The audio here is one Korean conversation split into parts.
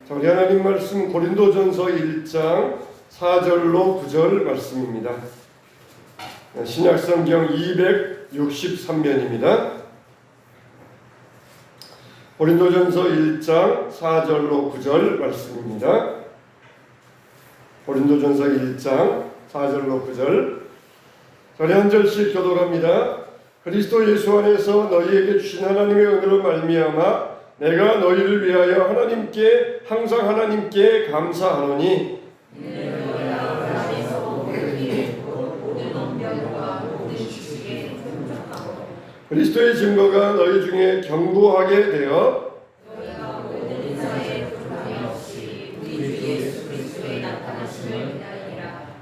자, 우리 하나님 말씀 고린도전서 1장 4절로 9절 말씀입니다. 신약성경 263면입니다. 고린도전서 1장 4절로 9절 말씀입니다. 고린도전서 1장 4절로 9절. 우리 한 절씩 교독합니다. 그리스도 예수 안에서 너희에게 주신 하나님의 은혜로 말미암아 내가 너희를 위하여 항상 하나님께 감사하노니 그리스도의 증거가 너희 중에 견고하게 되어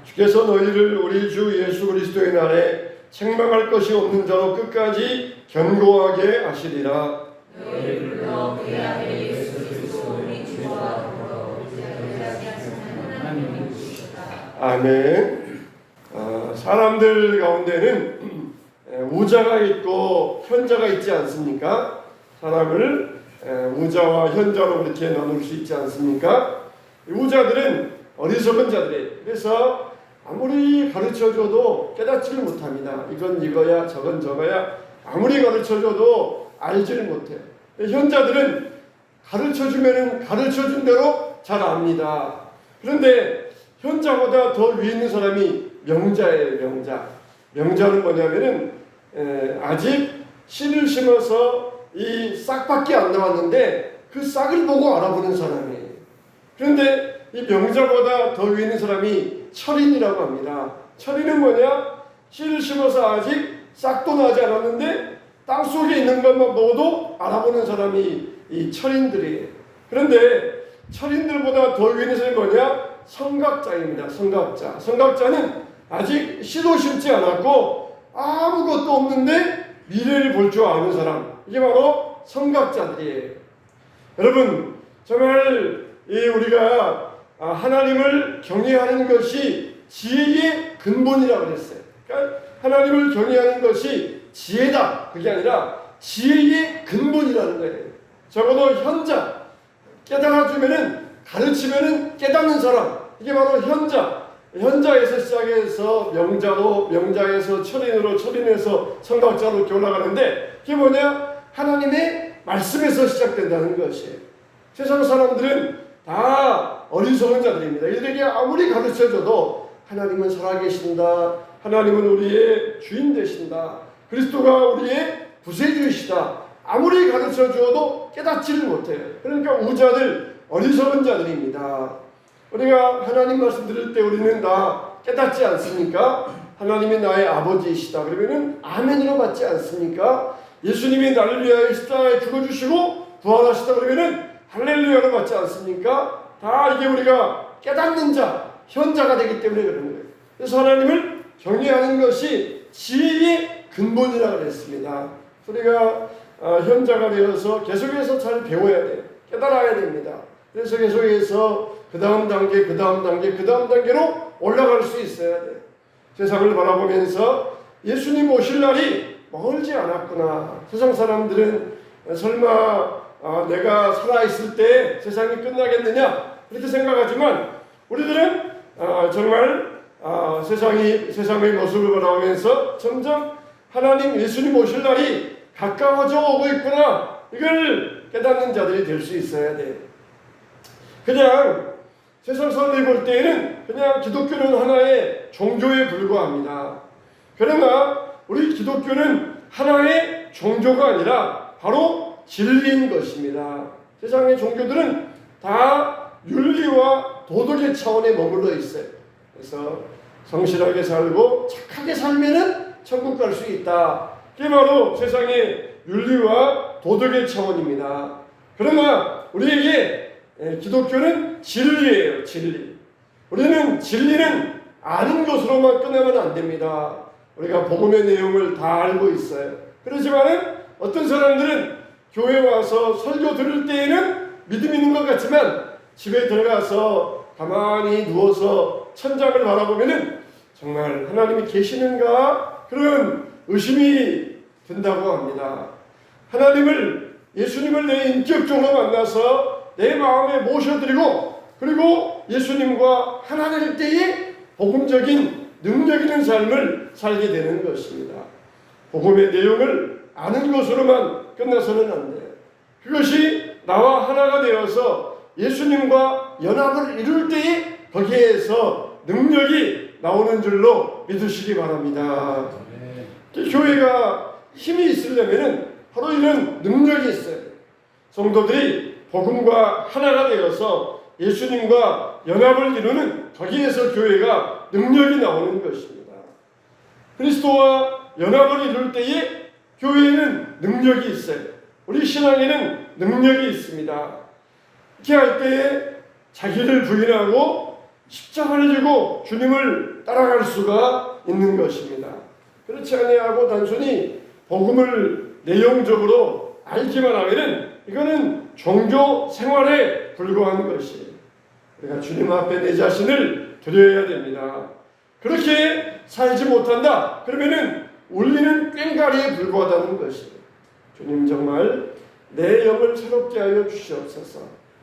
주께서 너희를 우리 주 예수 그리스도의 날에 책망할 것이 없는 자로 끝까지 견고하게 하시리라. 아멘. 사람들 가운데는 우자가 있고 현자가 있지 않습니까? 사람을 우자와 현자로 그렇게 나눌 수 있지 않습니까? 우자들은 어리석은 자들이에요. 그래서 아무리 가르쳐줘도 깨닫지를 못합니다. 이건 이거야, 저건 저거야. 아무리 가르쳐줘도 알지를 못해요. 현자들은 가르쳐주면 가르쳐준 대로 잘 압니다. 그런데 현자보다 더 위에 있는 사람이 명자예요. 명자는 뭐냐면은 아직 씨를 심어서 이 싹밖에 안 나왔는데 그 싹을 보고 알아보는 사람이에요. 그런데 이 명자보다 더 위에 있는 사람이 철인이라고 합니다. 철인은 뭐냐? 씨를 심어서 아직 싹도 나지 않았는데 땅속에 있는 것만 보고도 알아보는 사람이 이 철인들이에요. 그런데 철인들보다 더 위에 있는 사람이 뭐냐? 성각자입니다. 성각자는 아직 씨도 심지 않았고 아무것도 없는데 미래를 볼 줄 아는 사람. 이게 바로 성각자들이에요. 여러분, 정말 우리가 하나님을 경외하는 것이 지혜의 근본이라고 그랬어요. 그러니까 하나님을 경외하는 것이 지혜다. 그게 아니라 지혜의 근본이라는 거예요. 적어도 현자, 깨달아주면은, 가르치면은 깨닫는 사람. 이게 바로 현자. 현자에서 시작해서 명자로, 명자에서 철인으로, 철인에서 성각자로 이렇게 올라가는데, 그게 뭐냐? 하나님의 말씀에서 시작된다는 것이에요. 세상 사람들은 다 어리석은 자들입니다. 이들에게 아무리 가르쳐줘도 하나님은 살아계신다. 하나님은 우리의 주인 되신다. 그리스도가 우리의 구세주이시다. 아무리 가르쳐주어도 깨닫지를 못해요. 그러니까 우자들, 어리석은 자들입니다. 우리가 하나님 말씀 들을 때 우리는 다 깨닫지 않습니까? 하나님이 나의 아버지이시다. 그러면은 아멘으로 받지 않습니까? 예수님이 나를 위하여 십자가에 죽어주시고 부활하시다. 그러면은 할렐루야로 받지 않습니까? 다 이게 우리가 깨닫는 자, 현자가 되기 때문에 그런 거예요. 그래서 하나님을 경외하는 것이 지혜의 근본이라고 그랬습니다. 우리가 현자가 되어서 계속해서 잘 배워야 돼요. 깨달아야 됩니다. 그래서 계속해서 그 다음 단계로 올라갈 수 있어야 돼요. 세상을 바라보면서 예수님 오실 날이 멀지 않았구나. 세상 사람들은 설마 내가 살아있을 때 세상이 끝나겠느냐 그렇게 생각하지만 우리들은 정말 세상의 모습을 바라보면서 점점 하나님 예수님 오실 날이 가까워져 오고 있구나. 이걸 깨닫는 자들이 될 수 있어야 돼. 그냥 세상 사람들이 볼 때에는 그냥 기독교는 하나의 종교에 불과합니다. 그러나 우리 기독교는 하나의 종교가 아니라 바로 진리인 것입니다. 세상의 종교들은 다 윤리와 도덕의 차원에 머물러 있어요. 그래서 성실하게 살고 착하게 살면은 천국 갈 수 있다. 그게 바로 세상의 윤리와 도덕의 차원입니다. 그러나 우리에게 기독교는 진리예요. 진리. 우리는 진리는 아는 것으로만 끝내면 안 됩니다. 우리가 복음의 내용을 다 알고 있어요. 그렇지만은 어떤 사람들은 교회 와서 설교 들을 때에는 믿음 있는 것 같지만 집에 들어가서 가만히 누워서 천장을 바라보면은 정말 하나님이 계시는가? 그런 의심이 든다고 합니다. 하나님을, 예수님을 내 인격적으로 만나서 내 마음에 모셔드리고 그리고 예수님과 하나 될 때에 복음적인 능력 있는 삶을 살게 되는 것입니다. 복음의 내용을 아는 것으로만 끝나서는 안 돼요. 그것이 나와 하나가 되어서 예수님과 연합을 이룰 때에 거기에서 능력이 나오는 줄로 믿으시기 바랍니다. 교회가 힘이 있으려면 바로 이런 능력이 있어요. 성도들이 복음과 하나가 되어서 예수님과 연합을 이루는 거기에서 교회가 능력이 나오는 것입니다. 그리스도와 연합을 이룰 때에 교회에는 능력이 있어요. 우리 신앙에는 능력이 있습니다. 이렇게 할 때에 자기를 부인하고 십자가를 지고 주님을 따라갈 수가 있는 것입니다. 그렇지 아니하고 단순히 복음을 내용적으로 알기만 하면은 이거는 종교 생활에 불과한 것이에요. 우리가 주님 앞에 내 자신을 드려야 됩니다. 그렇게 살지 못한다. 그러면은 울리는 꽹과리에 불과하다는 것이에요. 주님 정말 내 영을 새롭게 하여 주시옵소서.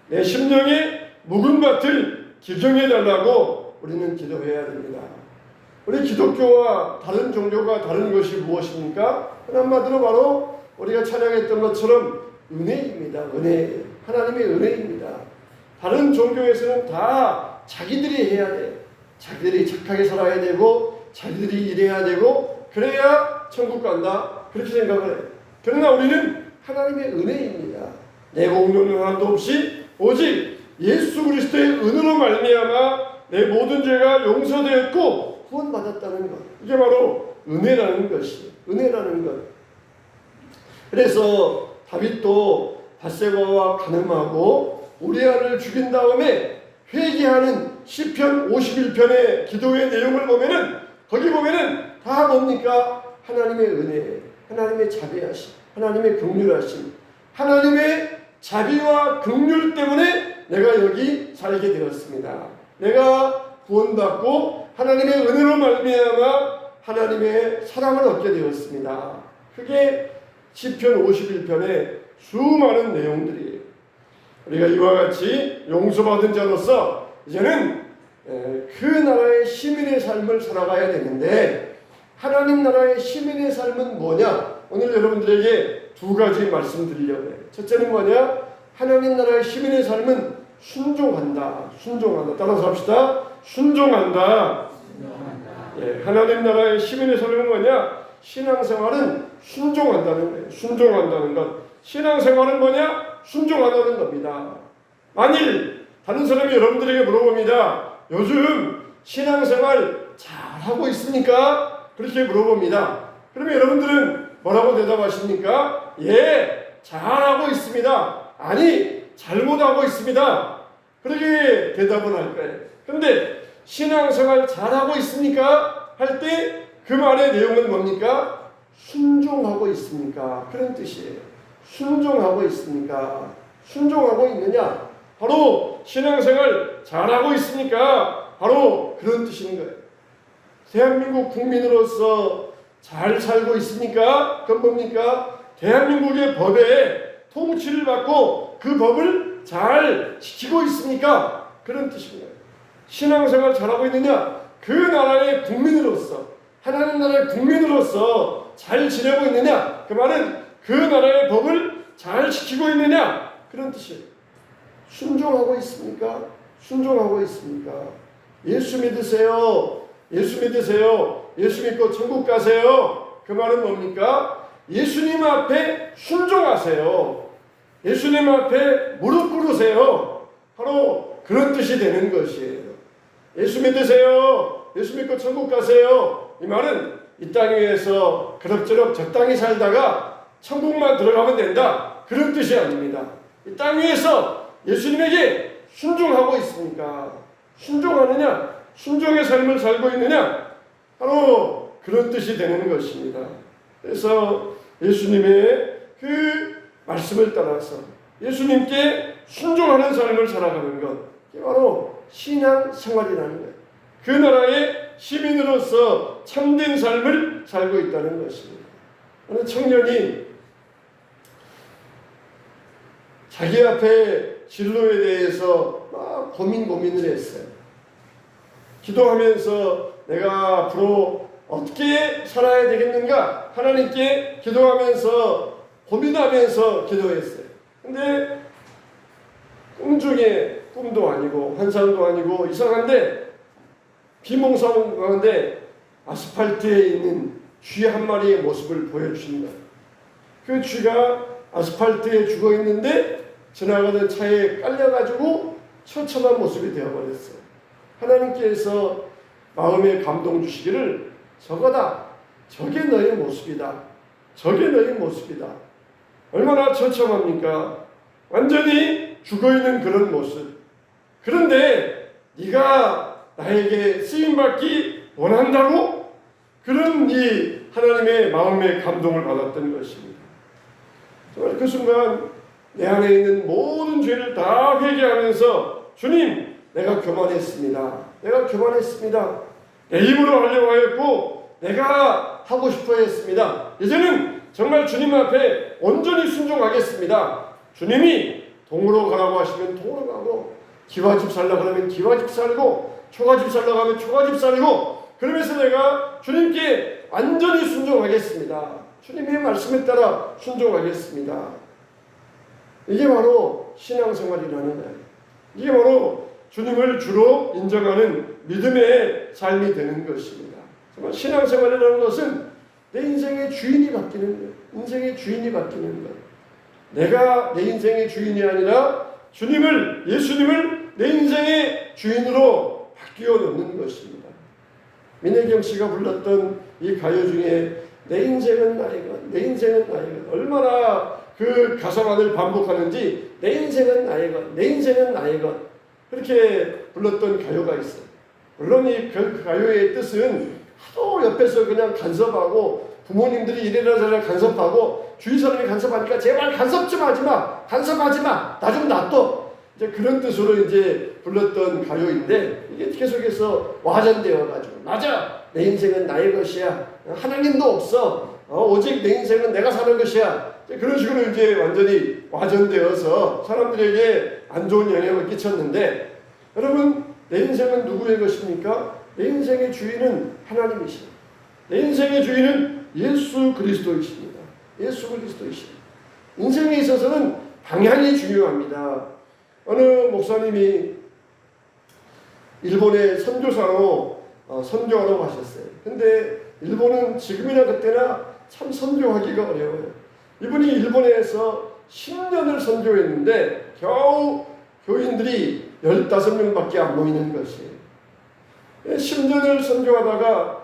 내 심령의 묵은 밭을 기경해 달라고 우리는 기도해야 됩니다. 우리 기독교와 다른 종교가 다른 것이 무엇입니까? 한마디로 바로 우리가 찬양했던 것처럼 은혜입니다. 은혜. 하나님의 은혜입니다. 다른 종교에서는 다 자기들이 해야 돼. 자기들이 착하게 살아야 되고 자기들이 일해야 되고 그래야 천국 간다. 그렇게 생각을 해요. 그러나 우리는 하나님의 은혜입니다. 내 공로는 하나도 없이 오직 예수 그리스도의 은혜로 말미암아 내 모든 죄가 용서되었고 구원받았다는 것. 이게 바로 은혜라는 것이. 은혜라는 것. 그래서 다윗도 밧세바와 간음하고 우리아를 죽인 다음에 회개하는 시편 51편의 기도의 내용을 보면은 거기 보면은 다 뭡니까? 하나님의 은혜, 하나님의 자비하심, 하나님의 긍휼하심, 하나님의 자비와 긍휼 때문에 내가 여기 살게 되었습니다. 내가 구원받고 하나님의 은혜로 말미암아 하나님의 사랑을 얻게 되었습니다. 그게 시편 51편의 수많은 내용들이에요. 우리가 이와 같이 용서받은 자로서 이제는 그 나라의 시민의 삶을 살아가야 되는데 하나님 나라의 시민의 삶은 뭐냐? 오늘 여러분들에게 두 가지 말씀드리려고 해요. 첫째는 뭐냐? 하나님 나라의 시민의 삶은 순종한다. 순종한다. 따라서 합시다. 순종한다. 예, 하나님 나라의 시민의 삶은 뭐냐? 신앙생활은 순종한다는 거예요. 순종한다는 것. 신앙생활은 뭐냐? 순종한다는 겁니다. 만일 다른 사람이 여러분들에게 물어봅니다. 요즘 신앙생활 잘하고 있습니까? 그렇게 물어봅니다. 그러면 여러분들은 뭐라고 대답하십니까? 예, 잘하고 있습니다. 아니, 잘못하고 있습니다. 그렇게 대답을 할 거예요. 그런데 신앙생활 잘하고 있습니까? 할 때 그 말의 내용은 뭡니까? 순종하고 있습니까? 그런 뜻이에요. 순종하고 있습니까? 순종하고 있느냐? 바로 신앙생활 잘하고 있습니까? 바로 그런 뜻인 거예요. 대한민국 국민으로서 잘 살고 있습니까? 그건 뭡니까? 대한민국의 법에 통치를 받고 그 법을 잘 지키고 있습니까? 그런 뜻인 거예요. 신앙생활 잘하고 있느냐? 그 나라의 국민으로서 하나님 나라의 국민으로서 잘 지내고 있느냐? 그 말은 그 나라의 법을 잘 지키고 있느냐? 그런 뜻이에요. 순종하고 있습니까? 순종하고 있습니까? 예수 믿으세요. 예수 믿으세요. 예수 믿고 천국 가세요. 그 말은 뭡니까? 예수님 앞에 순종하세요. 예수님 앞에 무릎 꿇으세요. 바로 그런 뜻이 되는 것이에요. 예수 믿으세요. 예수 믿고 천국 가세요. 이 말은 이 땅 위에서 그럭저럭 적당히 살다가 천국만 들어가면 된다. 그런 뜻이 아닙니다. 이 땅 위에서 예수님에게 순종하고 있습니까? 순종하느냐? 순종의 삶을 살고 있느냐? 바로 그런 뜻이 되는 것입니다. 그래서 예수님의 그 말씀을 따라서 예수님께 순종하는 삶을 살아가는 것, 이게 바로 신앙생활이라는 거예요. 그 나라의 시민으로서 참된 삶을 살고 있다는 것입니다. 어느 청년이 자기 앞에 진로에 대해서 막 고민을 했어요. 기도하면서 내가 앞으로 어떻게 살아야 되겠는가 하나님께 기도하면서 고민하면서 기도했어요. 근데 꿈 중에 꿈도 아니고 환상도 아니고 이상한데 비몽사몽 가운데 아스팔트에 있는 쥐 한 마리의 모습을 보여주신 거예요. 그 쥐가 아스팔트에 죽어 있는데 지나가는 차에 깔려가지고 처참한 모습이 되어버렸어요. 하나님께서 마음에 감동 주시기를 저거다. 저게 너의 모습이다. 저게 너의 모습이다. 얼마나 처참합니까? 완전히 죽어있는 그런 모습. 그런데 네가 나에게 쓰임받기 원한다고? 그런 이 하나님의 마음의 감동을 받았던 것입니다. 정말 그 순간 내 안에 있는 모든 죄를 다 회개하면서 주님, 내가 교만했습니다. 내가 교만했습니다. 내 힘으로 하려고 하였고 내가 하고 싶어 했습니다. 이제는 정말 주님 앞에 온전히 순종하겠습니다. 주님이 동으로 가라고 하시면 동으로 가고 기와집 살라고 하면 기와집 살고 초가집 살라고 하면 초가집 살고 그러면서 내가 주님께 완전히 순종하겠습니다. 주님의 말씀에 따라 순종하겠습니다. 이게 바로 신앙생활이라는 거예요. 이게 바로 주님을 주로 인정하는 믿음의 삶이 되는 것입니다. 정말 신앙생활이라는 것은 내 인생의 주인이 바뀌는 거예요. 인생의 주인이 바뀌는 거예요. 내가 내 인생의 주인이 아니라 주님을, 예수님을 내 인생의 주인으로 바뀌어 놓는 것입니다. 민혜경 씨가 불렀던 이 가요 중에 내 인생은 나의 것, 내 인생은 나의 것, 얼마나 그 가사만을 반복하는지 내 인생은 나의 것, 내 인생은 나의 것 그렇게 불렀던 가요가 있어요. 물론 이 그 가요의 뜻은 하도 옆에서 그냥 간섭하고 부모님들이 이래라 저래라 간섭하고 주위 사람이 간섭하니까 제발 간섭 좀 하지 마, 간섭하지 마, 나 좀 놔둬. 이제 그런 뜻으로 이제 불렀던 가요인데 이게 계속해서 와전되어가지고 맞아, 내 인생은 나의 것이야, 하나님도 없어, 오직 내 인생은 내가 사는 것이야. 그런 식으로 이제 완전히 와전되어서 사람들에게 안 좋은 영향을 끼쳤는데 여러분 내 인생은 누구의 것입니까? 내 인생의 주인은 하나님이십니다. 내 인생의 주인은 예수 그리스도이십니다. 예수 그리스도이십니다. 인생에 있어서는 방향이 중요합니다. 어느 목사님이 일본에 선교사로 선교하러 가셨어요. 근데 일본은 지금이나 그때나 참 선교하기가 어려워요. 이분이 일본에서 10년을 선교했는데 겨우 교인들이 15명밖에 안 모이는 것이에요. 10년을 선교하다가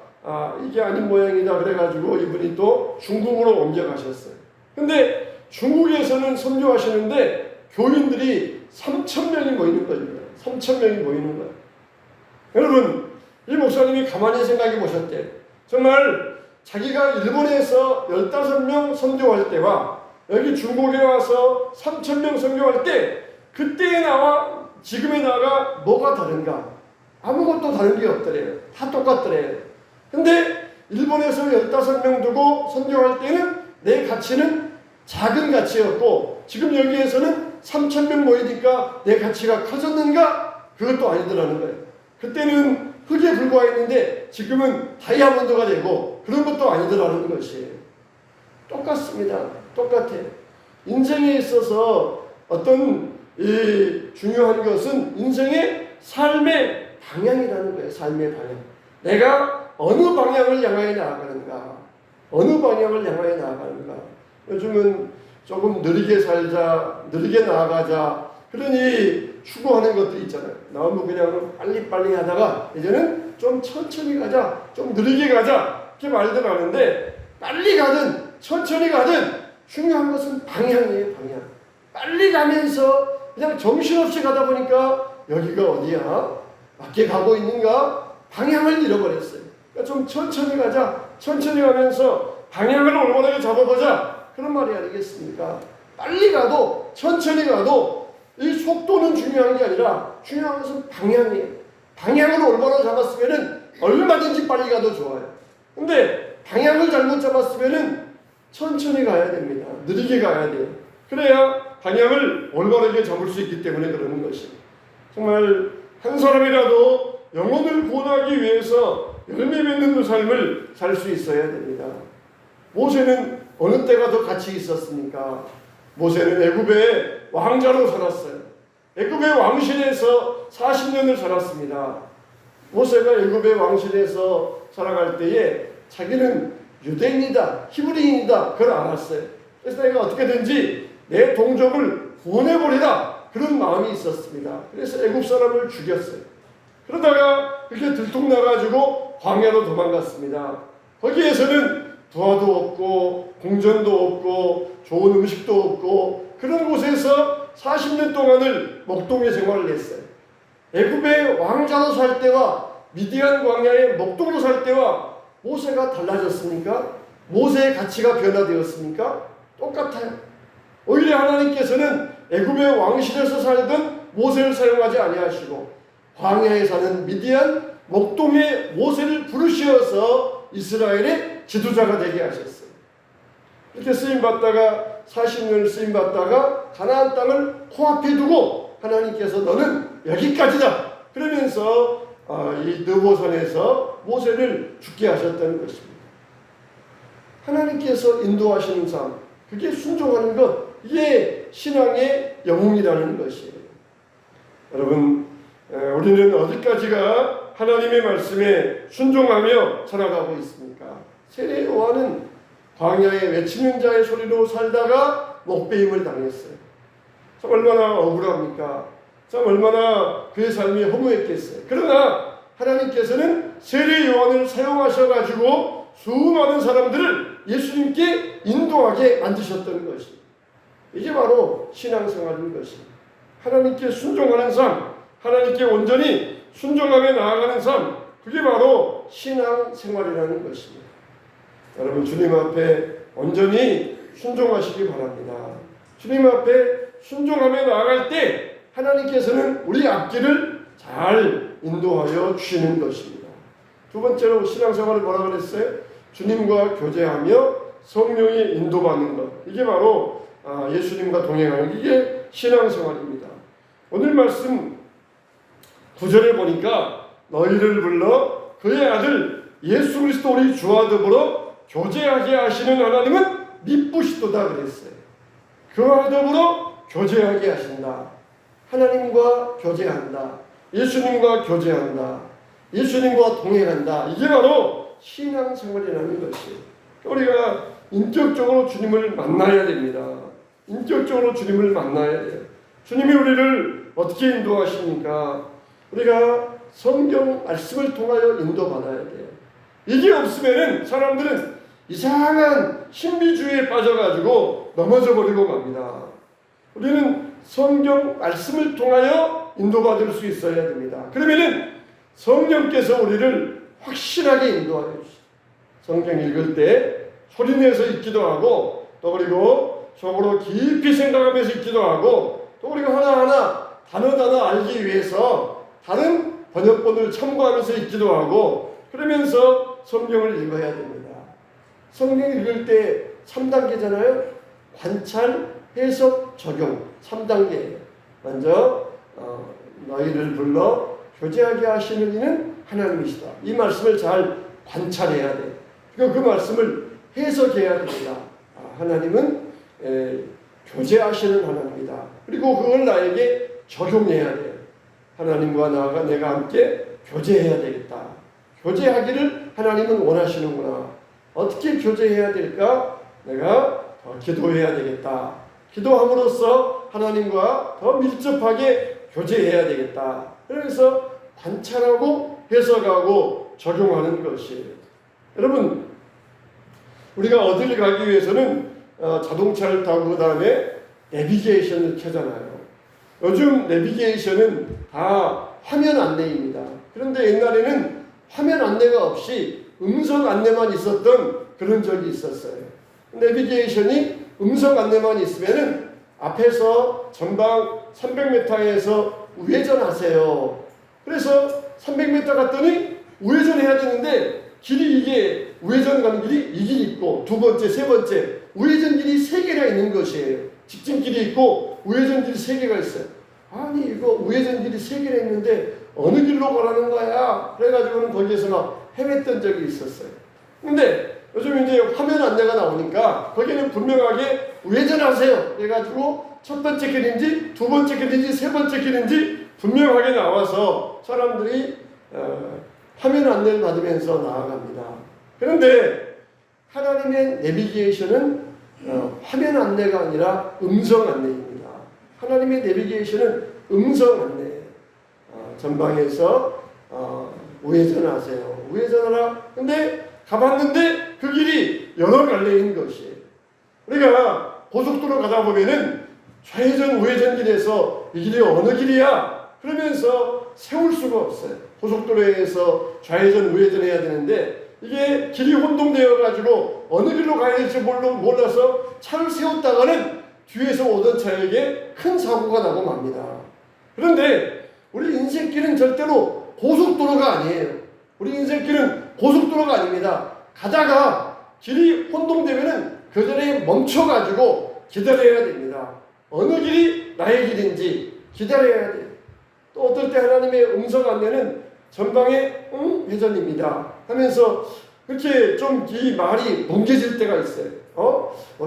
이게 아닌 모양이다 그래가지고 이분이 또 중국으로 옮겨가셨어요. 근데 중국에서는 선교하시는데 교인들이 3,000명이 모이는 겁니다. 3,000명이 모이는 거예요. 여러분 이 목사님이 가만히 생각해 보셨대. 정말 자기가 일본에서 15명 선교할 때와 여기 중국에 와서 3,000명 선교할 때 그때의 나와 지금의 나가 뭐가 다른가? 아무것도 다른 게 없더래요. 다 똑같더래요. 근데 일본에서 15명 두고 선교할 때는 내 가치는 작은 가치였고 지금 여기에서는 3,000명 모이니까 내 가치가 커졌는가? 그것도 아니더라는 거예요. 그때는 흙에 불과했는데 지금은 다이아몬드가 되고 그런 것도 아니더라는 것이에요. 똑같습니다. 똑같아요. 인생에 있어서 어떤 이 중요한 것은 인생의 삶의 방향이라는 거예요. 삶의 방향. 내가 어느 방향을 향하여 나아가는가? 어느 방향을 향하여 나아가는가? 요즘은 조금 느리게 살자, 느리게 나아가자 그러니 추구하는 것들이 있잖아요. 너무 그냥 빨리빨리 하다가 이제는 좀 천천히 가자, 좀 느리게 가자 이렇게 말들 하는데 빨리 가든 천천히 가든 중요한 것은 방향이에요. 방향. 빨리 가면서 그냥 정신없이 가다 보니까 여기가 어디야? 맞게 가고 있는가? 방향을 잃어버렸어요. 그러니까 좀 천천히 가자. 천천히 가면서 방향을 올바르게 잡아보자. 그런 말이 아니겠습니까? 빨리 가도 천천히 가도 이 속도는 중요한 게 아니라 중요한 것은 방향이에요. 방향을 올바로 잡았으면은 얼마든지 빨리 가도 좋아요. 근데 방향을 잘못 잡았으면은 천천히 가야 됩니다. 느리게 가야 돼요. 그래야 방향을 올바르게 잡을 수 있기 때문에 그러는 것입니다. 정말 한 사람이라도 영혼을 구원하기 위해서 열매 맺는 삶을 살 수 있어야 됩니다. 모세는 어느 때가 더 같이 있었습니까? 모세는 애굽의 왕자로 살았어요. 애굽의 왕실에서 40년을 살았습니다. 모세가 애굽의 왕실에서 살아갈 때에 자기는 유대인이다, 히브리인이다 그걸 알았어요. 그래서 내가 어떻게든지 내 동족을 구원해버리라 그런 마음이 있었습니다. 그래서 애굽 사람을 죽였어요. 그러다가 그렇게 들통나가지고 광야로 도망갔습니다. 거기에서는 부하도 없고 궁전도 없고 좋은 음식도 없고 그런 곳에서 40년 동안을 목동의 생활을 했어요. 애굽의 왕자로 살 때와 미디안 광야의 목동으로 살 때와 모세가 달라졌습니까? 모세의 가치가 변화되었습니까? 똑같아요. 오히려 하나님께서는 애굽의 왕실에서 살던 모세를 사용하지 아니하시고 광야에 사는 미디안 목동의 모세를 부르시어서 이스라엘의 지도자가 되게 하셨어요. 이렇게 쓰임받다가 40년을 쓰임받다가 가나안 땅을 코앞에 두고 하나님께서 너는 여기까지다 그러면서 이 느보산에서 모세를 죽게 하셨다는 것입니다. 하나님께서 인도하시는 삶, 그게 순종하는 것, 이게 신앙의 영웅이라는 것이에요. 여러분, 우리는 어디까지가 하나님의 말씀에 순종하며 살아가고 있습니까? 세례 요한은 광야에 외치는 자의 소리로 살다가 목베임을 당했어요. 참 얼마나 억울합니까? 참 얼마나 그의 삶이 허무했겠어요. 그러나 하나님께서는 세례 요한을 사용하셔가지고 수많은 사람들을 예수님께 인도하게 만드셨던 것입니다. 이게 바로 신앙생활인 것입니다. 하나님께 순종하는 삶, 하나님께 온전히 순종하며 나아가는 삶, 그게 바로 신앙생활이라는 것입니다. 여러분, 주님 앞에 온전히 순종하시기 바랍니다. 주님 앞에 순종하며 나아갈 때 하나님께서는 우리 앞길을 잘 인도하여 주시는 것입니다. 두 번째로 신앙생활을 뭐라 그랬어요? 주님과 교제하며 성령이 인도받는 것. 이게 바로 예수님과 동행하는 이게 신앙생활입니다. 오늘 말씀 9절에 보니까 너희를 불러 그의 아들 예수 그리스도 우리 주와 더불어 교제하게 하시는 하나님은 미쁘시도다 그랬어요. 그와 더불어 교제하게 하신다. 하나님과 교제한다. 예수님과 교제한다. 예수님과 동행한다. 이게 바로 신앙생활이라는 것이에요. 우리가 인격적으로 주님을 만나야 됩니다. 인격적으로 주님을 만나야 돼요. 주님이 우리를 어떻게 인도하십니까? 우리가 성경 말씀을 통하여 인도받아야 돼요. 이게 없으면은 사람들은 이상한 신비주의에 빠져가지고 넘어져 버리고 갑니다. 우리는 성경 말씀을 통하여 인도받을 수 있어야 됩니다. 그러면은 성령께서 우리를 확실하게 인도하여 주시죠. 성경 읽을 때 소리내서 읽기도 하고 또 그리고 속으로 깊이 생각하면서 읽기도 하고 또 그리고 하나하나 단어 알기 위해서 다른 번역본을 참고하면서 읽기도 하고 그러면서 성경을 읽어야 됩니다. 성경 읽을 때 3단계잖아요. 관찰, 해석, 적용 3단계예요. 먼저 너희를 불러 교제하게 하시는 이는 하나님이시다. 이 말씀을 잘 관찰해야 돼요. 그리고 그 말씀을 해석해야 됩니다. 하나님은 교제하시는 하나님이다. 그리고 그걸 나에게 적용해야 돼요. 하나님과 나가 내가 함께 교제해야 되겠다. 교제하기를 하나님은 원하시는구나. 어떻게 교제해야 될까? 내가 더 기도해야 되겠다. 기도함으로써 하나님과 더 밀접하게 교제해야 되겠다. 그래서 관찰하고 해석하고 적용하는 것이에요. 여러분, 우리가 어디를 가기 위해서는 자동차를 타고 그 다음에 내비게이션을 켜잖아요. 요즘 내비게이션은 다 화면 안내입니다. 그런데 옛날에는 화면 안내가 없이 음성 안내만 있었던 그런 적이 있었어요. 내비게이션이 음성 안내만 있으면은 앞에서 전방 300m에서 우회전하세요. 그래서 300m 갔더니 우회전해야 되는데 길이 이게 우회전 가는 길이 이 길이 있고 두 번째, 세 번째 우회전 길이 3개나 있는 것이에요. 직진길이 있고 우회전 길이 3개가 있어요. 아니 이거 우회전 길이 3개나 있는데 어느 길로 가라는 거야? 그래가지고는 거기에서 막 헤맸던 적이 있었어요. 근데 요즘 이제 화면 안내가 나오니까 거기는 분명하게 우회전하세요. 그래가지고 첫 번째 길인지 두 번째 길인지 세 번째 길인지 분명하게 나와서 사람들이 화면 안내를 받으면서 나아갑니다. 그런데 하나님의 내비게이션은 화면 안내가 아니라 음성 안내입니다. 하나님의 내비게이션은 음성 안내. 전방에서 우회전하세요. 우회전하라. 근데 가봤는데 그 길이 여러 갈래인 것이에요. 우리가 고속도로 가다 보면은 좌회전 우회전 길에서 이 길이 어느 길이야? 그러면서 세울 수가 없어요. 고속도로에서 좌회전 우회전 해야 되는데 이게 길이 혼동되어 가지고 어느 길로 가야 될지 몰라서 차를 세웠다가는 뒤에서 오던 차에게 큰 사고가 나고 맙니다. 그런데 우리 인생길은 절대로 고속도로가 아니에요. 우리 인생길은 고속도로가 아닙니다. 가다가 길이 혼동되면은 그 자리에 멈춰가지고 기다려야 됩니다. 어느 길이 나의 길인지 기다려야 돼요. 또 어떨 때 하나님의 음성 안내는 전방에 회전입니다 하면서 그렇게 좀 이 말이 뭉개질 때가 있어요.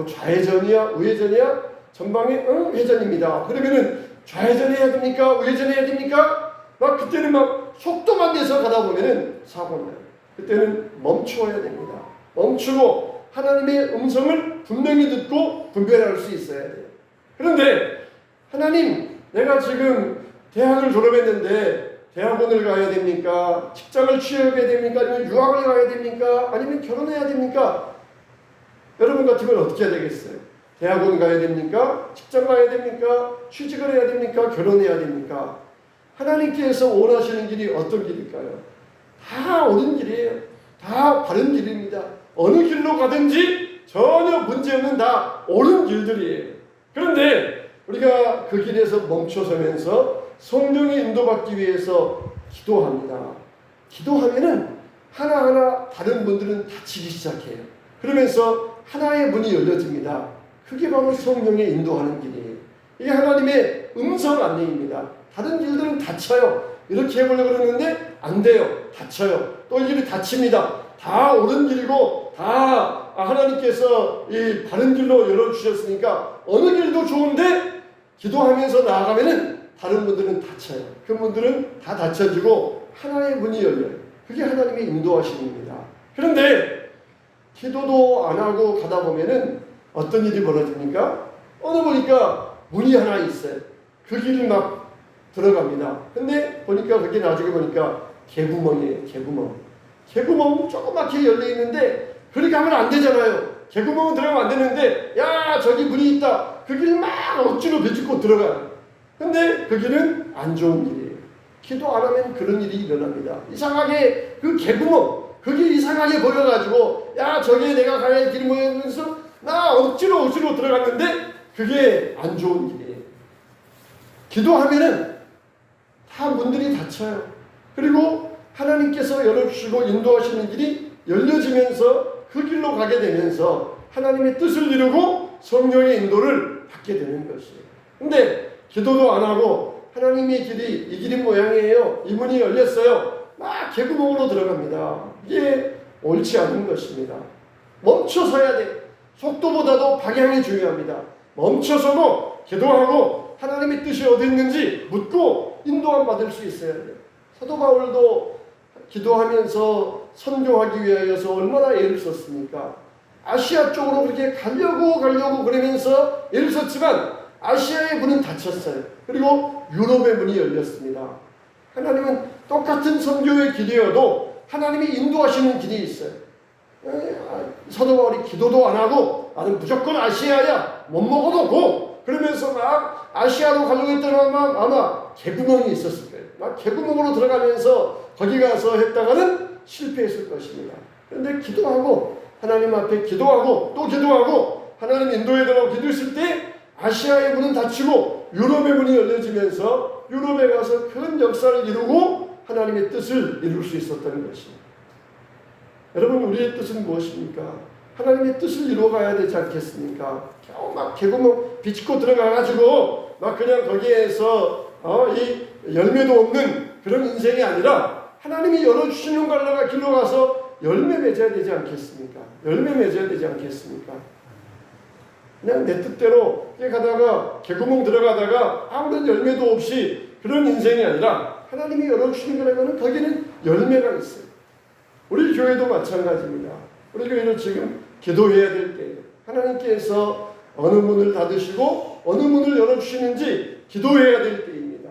좌회전이야 우회전이야? 전방에 회전입니다. 그러면은 좌회전해야 됩니까? 우회전해야 됩니까? 막 그때는 막 속도만 내서 가다 보면은 사고가 나요. 그때는 멈추어야 됩니다. 멈추고 하나님의 음성을 분명히 듣고 분별할 수 있어야 돼요. 그런데 하나님, 내가 지금 대학을 졸업했는데 대학원을 가야 됩니까? 직장을 취업해야 됩니까? 아니면 유학을 가야 됩니까? 아니면 결혼해야 됩니까? 여러분 같으면 어떻게 해야 되겠어요? 대학원 가야 됩니까? 직장 가야 됩니까? 취직을 해야 됩니까? 결혼해야 됩니까? 하나님께서 원하시는 길이 어떤 길일까요? 다 옳은 길이에요. 다 바른 길입니다. 어느 길로 가든지 전혀 문제없는 다 옳은 길들이에요. 그런데 우리가 그 길에서 멈춰서면서 성령의 인도받기 위해서 기도합니다. 기도하면은 하나하나 다른 분들은 닫히기 시작해요. 그러면서 하나의 문이 열려집니다. 그게 바로 성령의 인도하는 길이에요. 이게 하나님의 음성 안내입니다. 다른 길들은 닫혀요. 이렇게 해보려고 그러는데 안 돼요. 닫혀요. 또 이 길이 닫힙니다. 다 옳은 길이고 다 하나님께서 이 바른 길로 열어주셨으니까 어느 길도 좋은데 기도하면서 나아가면은 다른 분들은 닫혀요. 그분들은 다 닫혀지고 하나의 문이 열려요. 그게 하나님의 인도하심입니다. 그런데 기도도 안 하고 가다 보면은 어떤 일이 벌어집니까? 어느 보니까 문이 하나 있어요. 그 길을 막 들어갑니다. 근데 보니까 그게 나중에 보니까 개구멍이에요. 개구멍 조그맣게 열려있는데 그렇게 하면 안 되잖아요. 개구멍은 들어가면 안 되는데 야 저기 문이 있다. 그 길을 막 억지로 비집고 들어가요. 근데 그 길은 안 좋은 길이에요. 기도 안 하면 그런 일이 일어납니다. 이상하게 그 개구멍 그게 이상하게 보여가지고 야 저기에 내가 가야 할 길이 뭐냐면서 나 억지로 들어갔는데 그게 안 좋은 길이에요. 기도하면은 다 문들이 닫혀요. 그리고 하나님께서 열어주시고 인도하시는 길이 열려지면서 그 길로 가게 되면서 하나님의 뜻을 이루고 성령의 인도를 받게 되는 것이에요. 근데 기도도 안 하고 하나님의 길이 이 길이 모양이에요. 이 문이 열렸어요. 막 개구멍으로 들어갑니다. 이게 옳지 않은 것입니다. 멈춰서야 돼. 속도보다도 방향이 중요합니다. 멈춰서도 기도하고 하나님의 뜻이 어디 있는지 묻고 인도함 받을 수 있어야 돼요. 사도 바울도 기도하면서 선교하기 위하여서 얼마나 애를 썼습니까? 아시아 쪽으로 그렇게 가려고 그러면서 애를 썼지만 아시아의 문은 닫혔어요. 그리고 유럽의 문이 열렸습니다. 하나님은 똑같은 선교의 길이어도 하나님이 인도하시는 길이 있어요. 사도 바울이 기도도 안 하고 나는 무조건 아시아야 못 먹어도 고 그러면서 막 아시아로 가려고 했더니 아마 개구멍이 있었을 거예요. 막 개구멍으로 들어가면서 거기 가서 했다가는 실패했을 것입니다. 그런데 기도하고 하나님 앞에 기도하고 또 기도하고 하나님 인도에 들어 기도했을 때 아시아의 문은 닫히고 유럽의 문이 열려지면서 유럽에 가서 큰 역사를 이루고 하나님의 뜻을 이룰 수 있었다는 것입니다. 여러분 우리의 뜻은 무엇입니까? 하나님의 뜻을 이루어가야 되지 않겠습니까? 겨우 막 개구멍 비집고 들어가가지고 막 그냥 거기에서 이 열매도 없는 그런 인생이 아니라 하나님이 열어주시는 갈라가 길로 가서 열매 맺어야 되지 않겠습니까? 열매 맺어야 되지 않겠습니까? 그냥 내 뜻대로 가다가 개구멍 들어가다가 아무런 열매도 없이 그런 인생이 아니라 하나님이 열어주시는 거라면 거기는 열매가 있어요. 우리 교회도 마찬가지입니다. 우리 교회는 지금 기도해야 될 때 하나님께서 어느 문을 닫으시고 어느 문을 열어주시는지 기도해야 될 때입니다.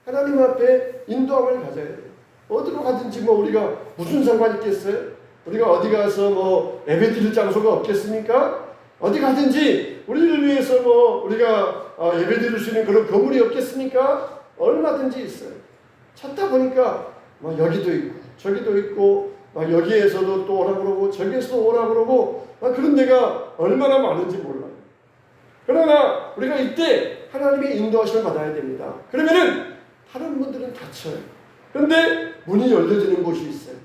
하나님 앞에 인도함을 가져야 돼요. 어디로 가든지 뭐 우리가 무슨 상관 있겠어요? 우리가 어디 가서 뭐 예배 드릴 장소가 없겠습니까? 어디 가든지 우리를 위해서 뭐 우리가 예배 드릴 수 있는 그런 건물이 없겠습니까? 얼마든지 있어요. 찾다 보니까 막 여기도 있고 저기도 있고 막 여기에서도 또 오라 그러고 저기에서도 오라 그러고 막 그런 데가 얼마나 많은지 몰라요. 그러나 우리가 이때 하나님의 인도하심을 받아야 됩니다. 그러면은 다른 분들은 닫혀요. 그런데 문이 열려지는 곳이 있어요.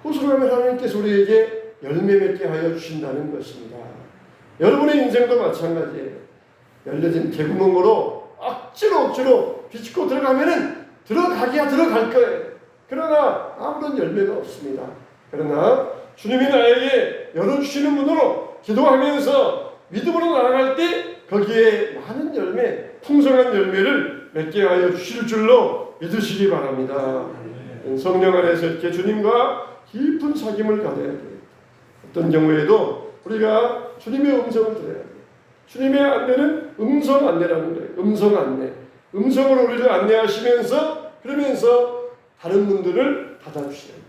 그곳으로 가면 하나님께서 우리에게 열매 맺게 하여 주신다는 것입니다. 여러분의 인생도 마찬가지예요. 열려진 개구멍으로 억지로 비집고 들어가면은 들어가기야 들어갈 거예요. 그러나 아무런 열매가 없습니다. 그러나 주님이 나에게 열어주시는 문으로 기도하면서 믿음으로 나아갈 때 거기에 많은 열매, 풍성한 열매를 맺게 하여 주실 줄로 믿으시기 바랍니다. 성령 안에서 이렇게 주님과 깊은 사귐을 가져야 돼요. 어떤 경우에도 우리가 주님의 음성을 들어야 돼요. 주님의 안내는 음성 안내라는 거예요. 음성 안내. 음성으로 우리를 안내하시면서 그러면서 다른 문들을 닫아주시는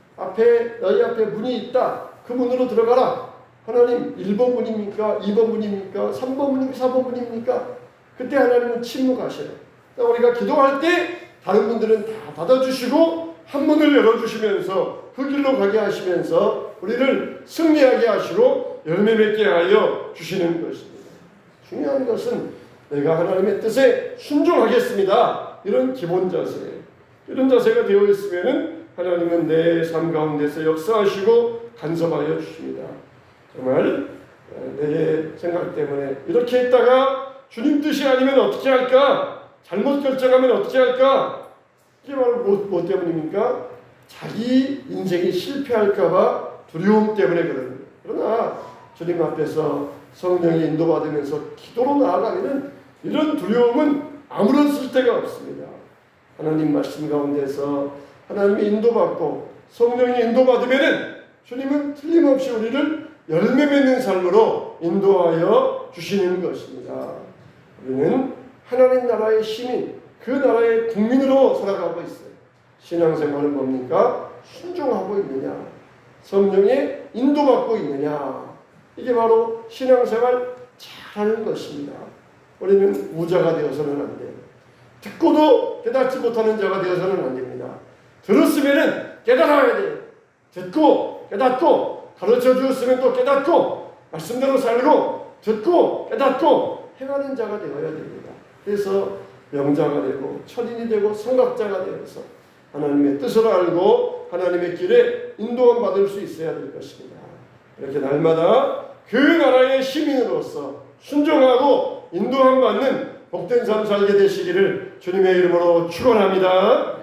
너희 앞에 문이 있다. 그 문으로 들어가라. 하나님 1번 문입니까? 2번 문입니까? 3번 문입니까? 4번 문입니까? 그때 하나님은 침묵하셔요. 우리가 기도할 때 다른 문들은 다 닫아주시고 한 문을 열어주시면서 그 길로 가게 하시면서 우리를 승리하게 하시고 열매 맺게 하여 주시는 것입니다. 중요한 것은 내가 하나님의 뜻에 순종하겠습니다. 이런 기본 자세예요. 이런 자세가 되어 있으면 하나님은 내 삶 가운데서 역사하시고 간섭하여 주십니다. 정말 내 생각 때문에 이렇게 했다가 주님 뜻이 아니면 어떻게 할까? 잘못 결정하면 어떻게 할까? 이게 바로 뭐 때문입니까? 자기 인생이 실패할까 봐 두려움 때문에 그러는 거예요. 그러나 주님 앞에서 성령이 인도받으면서 기도로 나아가면 이런 두려움은 아무런 쓸데가 없습니다. 하나님 말씀 가운데서 하나님의 인도받고 성령이 인도받으면 주님은 틀림없이 우리를 열매 맺는 삶으로 인도하여 주시는 것입니다. 우리는 하나님 나라의 시민, 그 나라의 국민으로 살아가고 있어요. 신앙생활은 뭡니까? 순종하고 있느냐? 성령의 인도받고 있느냐? 이게 바로 신앙생활 잘하는 것입니다. 우리는 우자가 되어서는 안 돼요. 듣고도 깨닫지 못하는 자가 되어서는 안 됩니다. 들었으면 깨달아야 돼요. 듣고 깨닫고 가르쳐 주었으면 또 깨닫고 말씀대로 살고 듣고 깨닫고 행하는 자가 되어야 됩니다. 그래서 명자가 되고 천인이 되고 성각자가 되어서 하나님의 뜻을 알고 하나님의 길에 인도함 받을 수 있어야 될 것입니다. 이렇게 날마다 그 나라의 시민으로서 순종하고 인도함 받는 복된 삶 살게 되시기를 주님의 이름으로 축원합니다.